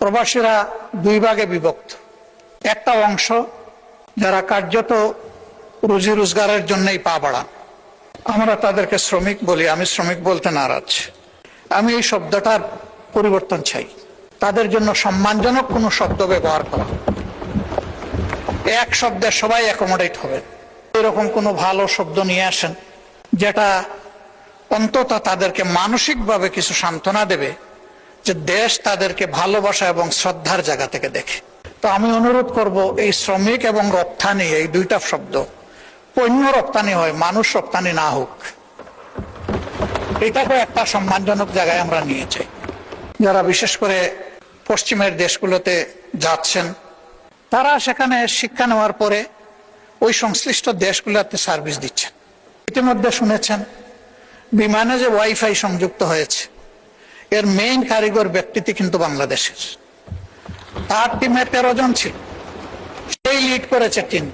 প্রবাসীরা দুই ভাগে বিভক্ত। একটা অংশ যারা কার্যত রুজি রোজগারের জন্যই পা বাড়ান, আমরা তাদেরকে শ্রমিক বলি। আমি শ্রমিক বলতে নারাজ। আমি এই শব্দটার পরিবর্তন চাই। তাদের জন্য সম্মানজনক কোনো শব্দ ব্যবহার করা, এক শব্দে সবাই অ্যাকোমোডেট হবে, এরকম কোনো ভালো শব্দ নিয়ে আসেন যেটা অন্তত তাদেরকে মানসিকভাবে কিছু সান্ত্বনা দেবে যে দেশ তাদেরকে ভালোবাসা এবং শ্রদ্ধার জায়গা থেকে দেখে। তো আমি অনুরোধ করব, এই শ্রমিক এবং রপ্তানি, এই দুইটা শব্দ পণ্য রপ্তানি হয়, মানুষ রপ্তানি না হোক। এটাকে একটা সম্মানজনক জায়গায় আমরা নিয়ে যাই। যারা বিশেষ করে পশ্চিমের দেশগুলোতে যাচ্ছেন, তারা সেখানে শিক্ষা নেওয়ার পরে ওই সংশ্লিষ্ট দেশগুলোতে সার্ভিস দিচ্ছেন। ইতিমধ্যে শুনেছেন বিমানে যে ওয়াইফাই সংযুক্ত হয়েছে, এর মেইন কারিগর ব্যক্তিটি কিন্তু বাংলাদেশের। তার টিমে 13 জন ছিল, সেই লিড করেছে টিম।